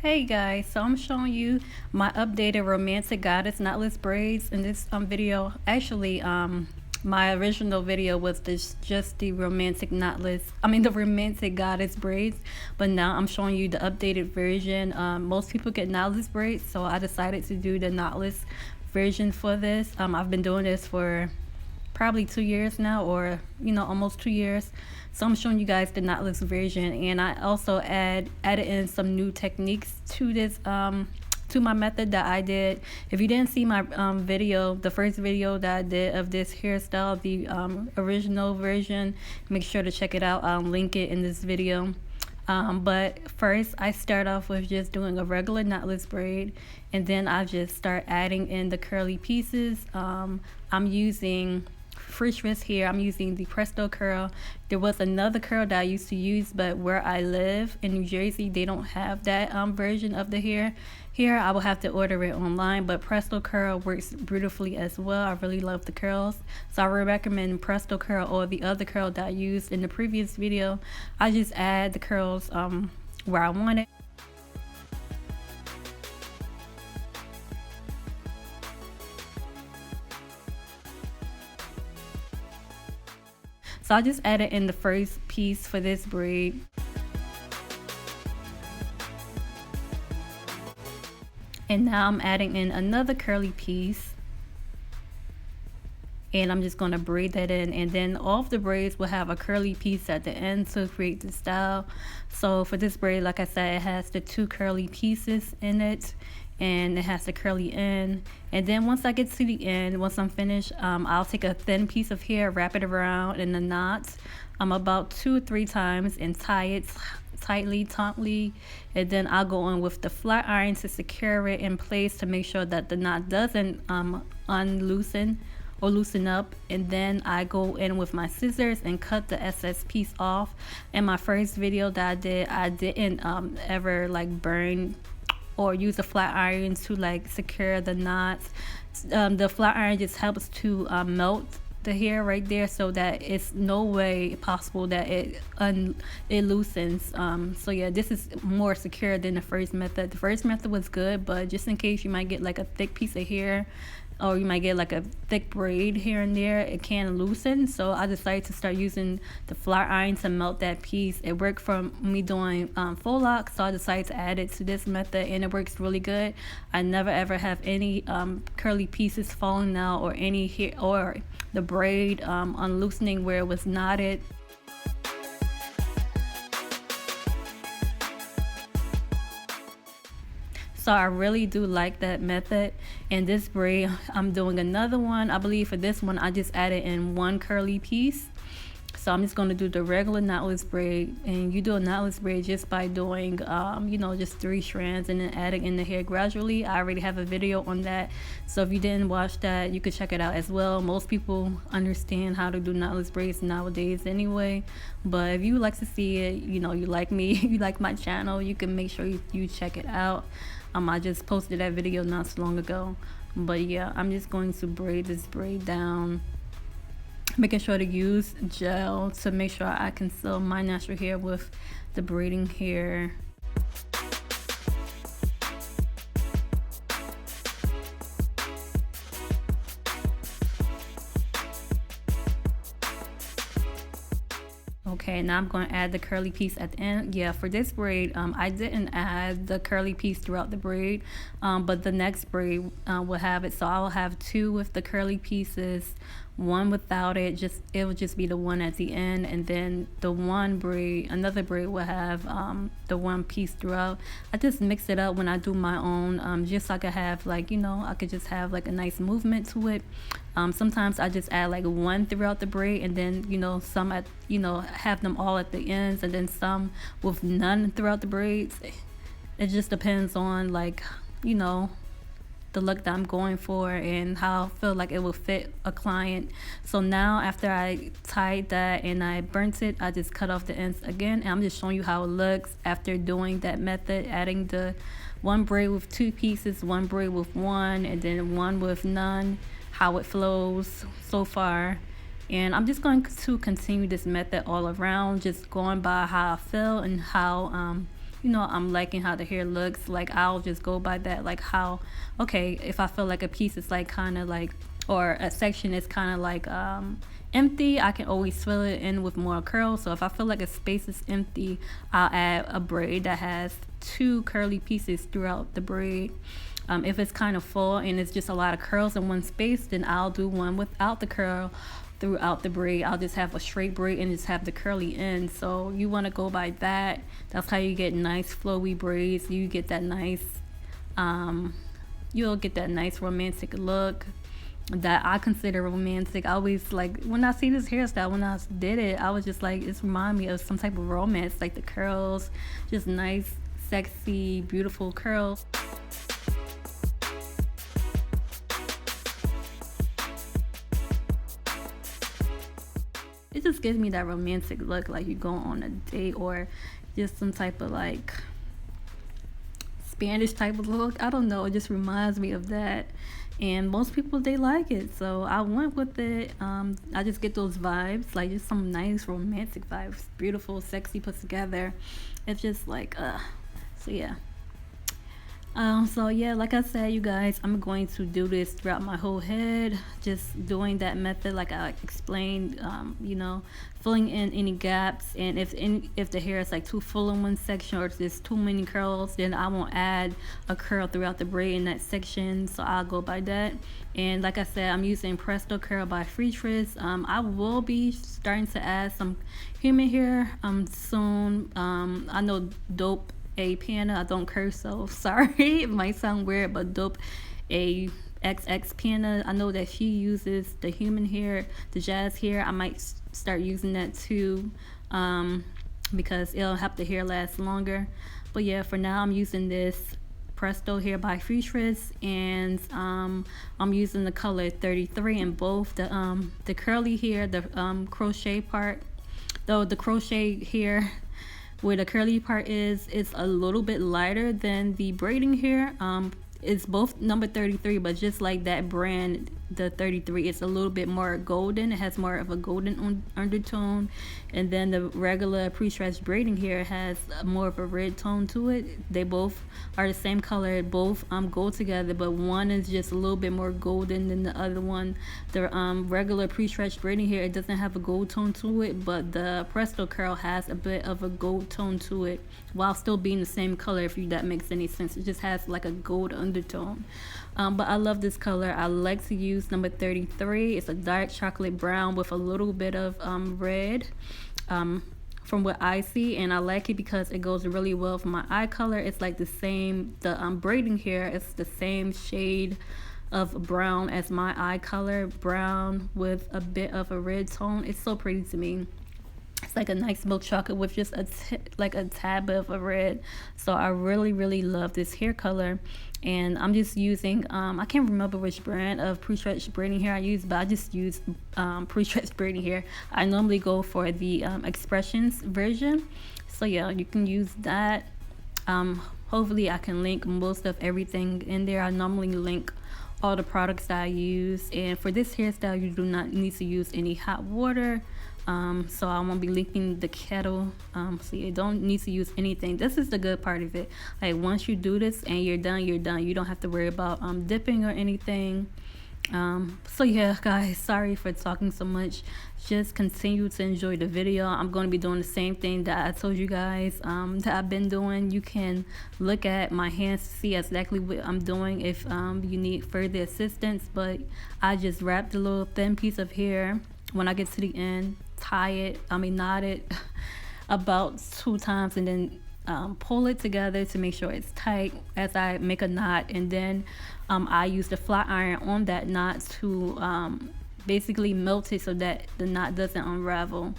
Hey guys, so I'm showing you my updated romantic goddess knotless braids in this video. Actually, my original video was just the romantic the romantic goddess braids, but now I'm showing you the updated version. Most people get knotless braids, so I decided to do the knotless version for this. I've been doing this for probably 2 years now, or almost 2 years. So I'm showing you guys the knotless version, and I also added in some new techniques to this to my method that I did. If you didn't see my video, the first video that I did of this hairstyle, the original version, make sure to check it out. I'll link it in this video. But first I start off with just doing a regular knotless braid, and then I just start adding in the curly pieces. I'm using Freetress here. I'm using the Presto curl. There was another curl that I used to use, but where I live in New Jersey, they don't have that version of the hair. Here I will have to order it online, but Presto curl works beautifully as well. I really love the curls, so I would recommend Presto curl or the other curl that I used in the previous video. I just add the curls where I want it. So I just added in the first piece for this braid. And now I'm adding in another curly piece. And I'm just going to braid that in, and then all of the braids will have a curly piece at the end to create the style. So for this braid, like I said, it has the two curly pieces in it, and it has the curly end. And then once I get to the end, once I'm finished, I'll take a thin piece of hair, wrap it around in the knots about 2 or 3 times, and tie it tightly, and then I'll go in with the flat iron to secure it in place to make sure that the knot doesn't unloosen or loosen up. And then I go in with my scissors and cut the excess piece off. In my first video that I didn't ever burn or use a flat iron to secure the knots. The flat iron just helps to melt the hair right there, so that it's no way possible that it loosens. So yeah, this is more secure than the first method. The first method was good, but just in case you might get a thick piece of hair, or you might get a thick braid here and there, it can loosen. So I decided to start using the flat iron to melt that piece. It worked for me doing faux locks, so I decided to add it to this method, and it works really good. I never ever have any curly pieces falling out, or any hair or the braid unloosening where it was knotted. So I really do like that method. And this braid, I'm doing another one. I believe for this one I just added in one curly piece. So I'm just going to do the regular knotless braid, and you do a knotless braid just by doing just 3 strands and then adding in the hair gradually. I already have a video on that, so if you didn't watch that, you could check it out as well. Most people understand how to do knotless braids nowadays anyway, but if you like to see it, you like me, you like my channel, you can make sure you check it out. I just posted that video not so long ago. But yeah, I'm just going to braid this braid down, making sure to use gel to make sure I conceal my natural hair with the braiding hair. Okay, now I'm going to add the curly piece at the end. Yeah, for this braid, I didn't add the curly piece throughout the braid, but the next braid will have it. So I will have 2 with the curly pieces, 1 without it. It will just be the one at the end, and then the another braid will have the 1 piece throughout. I just mix it up when I do my own, just so I could have I could just have a nice movement to it. Sometimes I just add 1 throughout the braid, and then some at have them all at the ends, and then some with none throughout the braids. It just depends on the look that I'm going for and how I feel like it will fit a client. So now after I tied that and I burnt it, I just cut off the ends again, and I'm just showing you how it looks after doing that method, adding the 1 braid with 2 pieces, 1 braid with 1, and then 1 with none, how it flows so far. And I'm just going to continue this method all around, just going by how I feel and how I'm liking how the hair looks, like I'll just go by that, like how, okay, if I feel like a piece is like kind of like, or a section is kind of like empty, I can always fill it in with more curls. So if I feel like a space is empty, I'll add a braid that has 2 curly pieces throughout the braid. If it's kind of full and it's just a lot of curls in one space, then I'll do one without the curl throughout the braid. I'll just have a straight braid and just have the curly end. So you want to go by that. That's how you get nice flowy braids. You get that nice you'll get that nice romantic look that I consider romantic. I always, like, when I see this hairstyle, when I did it, I was just like, it's remind me of some type of romance, like the curls, just nice, sexy, beautiful curls. It just gives me that romantic look, like you go on a date, or just some type of like Spanish type of look. I don't know, it just reminds me of that, and most people, they like it, so I went with it. I just get those vibes, like just some nice romantic vibes, beautiful, sexy, put together. It's just like so yeah. So yeah, like I said, you guys, I'm going to do this throughout my whole head, just doing that method like I explained, filling in any gaps, and if the hair is like too full in one section, or if there's too many curls, then I won't add a curl throughout the braid in that section, so I'll go by that. And like I said, I'm using Presto Curl by Freetress. I will be starting to add some human hair soon. I know Dope A Piano, I don't curse, so sorry, it might sound weird, but Dope A XX Piano, I know that she uses the human hair, the jazz hair. I might start using that too, because it'll help the hair last longer. But yeah, for now I'm using this Presto hair by Freetress, and I'm using the color 33 in both the curly hair, the crochet part, though the crochet hair where the curly part is a little bit lighter than the braiding hair. It's both number 33, but just like that brand, the 33, it's a little bit more golden. It has more of a golden undertone, and then the regular pre-stretched braiding hair has more of a red tone to it. They both are the same color, both go together, but one is just a little bit more golden than the other one. The regular pre-stretched braiding hair, it doesn't have a gold tone to it, but the Presto Curl has a bit of a gold tone to it, while still being the same color, if that makes any sense. It just has like a gold undertone. But I love this color. I like to use number 33. It's a dark chocolate brown with a little bit of red, from what I see, and I like it because it goes really well for my eye color. It's like the same, the braiding hair is the same shade of brown as my eye color, brown with a bit of a red tone. It's so pretty to me. It's like a nice milk chocolate with just like a tab of a red. So I really love this hair color, and I'm just using I can't remember which brand of pre-stretched braiding hair I use, but I just use pre-stretched braiding hair. I normally go for the Expressions version, so yeah, you can use that. Hopefully I can link most of everything in there. I normally link all the products that I use, and for this hairstyle you do not need to use any hot water. So I won't be linking the kettle, so you don't need to use anything. This is the good part of it. Like, once you do this and you're done, you don't have to worry about dipping or anything. So yeah, guys, sorry for talking so much. Just continue to enjoy the video. I'm going to be doing the same thing that I told you guys that I've been doing. You can look at my hands to see exactly what I'm doing if you need further assistance, but I just wrapped a little thin piece of hair. When I get to the end, knot it about 2 times, and then pull it together to make sure it's tight as I make a knot, and then I use the flat iron on that knot to basically melt it so that the knot doesn't unravel.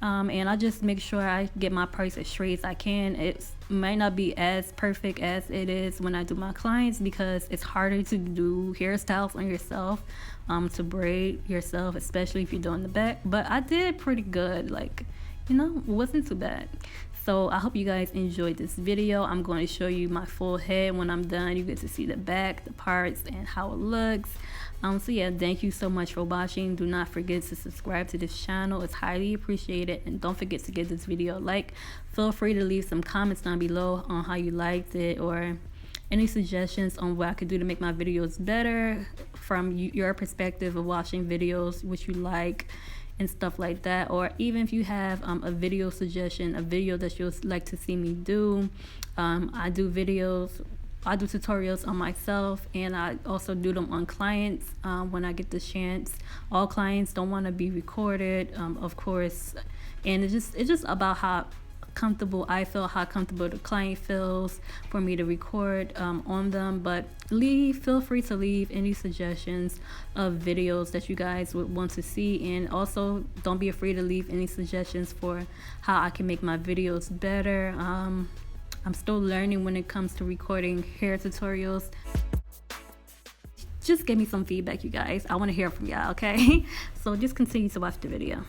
And I just make sure I get my parts as straight as I can. It might not be as perfect as it is when I do my clients, because it's harder to do hairstyles on yourself, to braid yourself, especially if you're doing the back. But I did pretty good, like, it wasn't too bad. So I hope you guys enjoyed this video. I'm going to show you my full head when I'm done. You get to see the back, the parts, and how it looks. So yeah, thank you so much for watching. Do not forget to subscribe to this channel. It's highly appreciated. And don't forget to give this video a like. Feel free to leave some comments down below on how you liked it, or any suggestions on what I could do to make my videos better from your perspective of watching videos, what you like and stuff like that. Or even if you have a video suggestion, a video that you'd like to see me do. I do tutorials on myself, and I also do them on clients when I get the chance. All clients don't want to be recorded, of course, and it's just about how comfortable I feel, how comfortable the client feels for me to record on them. But feel free to leave any suggestions of videos that you guys would want to see, and also don't be afraid to leave any suggestions for how I can make my videos better. I'm still learning when it comes to recording hair tutorials. Just give me some feedback, you guys. I want to hear from y'all, okay? So just continue to watch the video.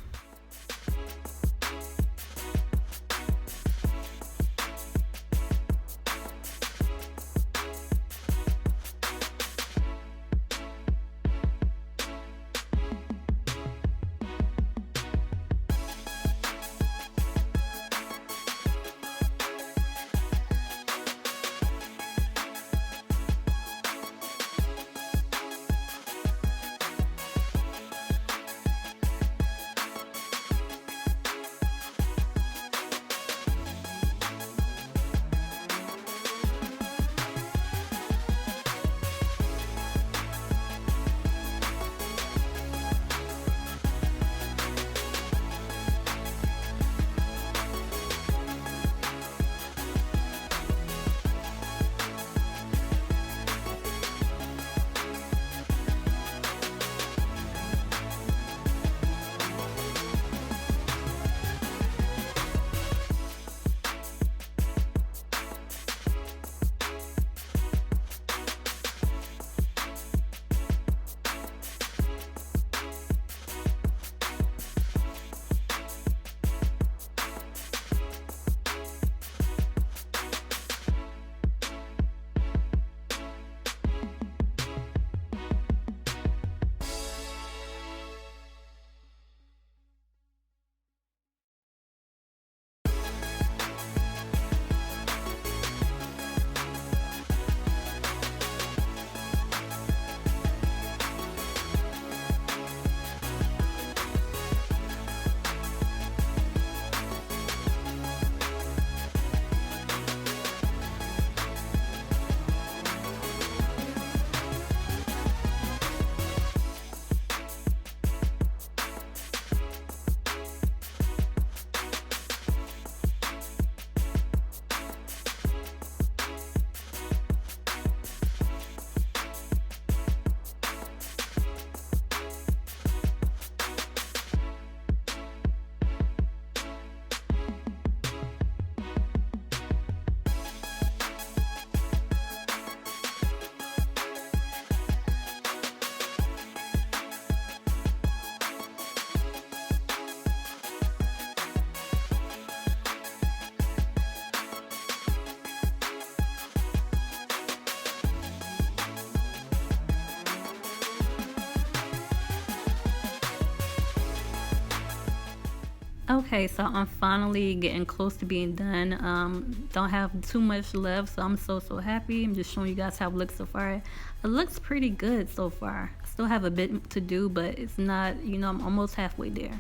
Okay, so I'm finally getting close to being done. Don't have too much left, so I'm so happy. I'm just showing you guys how it looks so far. It looks pretty good so far. I still have a bit to do, but it's not, I'm almost halfway there.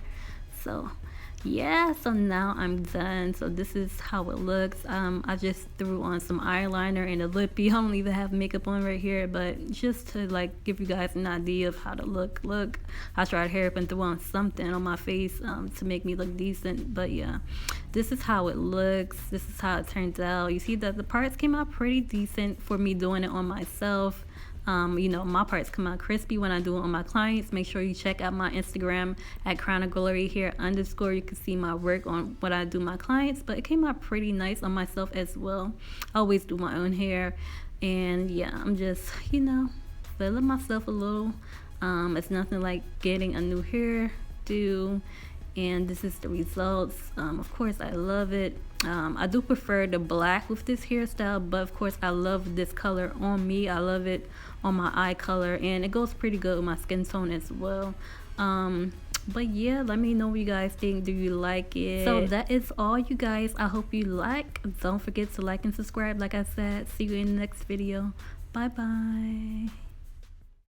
So yeah, so now I'm done. So this is how it looks. I just threw on some eyeliner and a lippy. I don't even have makeup on right here, but just to like give you guys an idea of how to look. I tried hair up and threw on something on my face to make me look decent. But yeah, this is how it looks. This is how it turns out. You see that the parts came out pretty decent for me doing it on myself. My parts come out crispy when I do it on my clients. Make sure you check out my Instagram at @crownofgloryhair_. You can see my work on what I do my clients, but it came out pretty nice on myself as well. I always do my own hair, and yeah, I'm just feeling myself a little. It's nothing like getting a new hairdo and this is the results. Of course, I love it. I do prefer the black with this hairstyle, but of course I love this color on me. I love it on my eye color, and it goes pretty good with my skin tone as well. But yeah, let me know what you guys think. Do you like it? So that is all, you guys. I hope you like. Don't forget to like and subscribe, like I said. See you in the next video. Bye bye.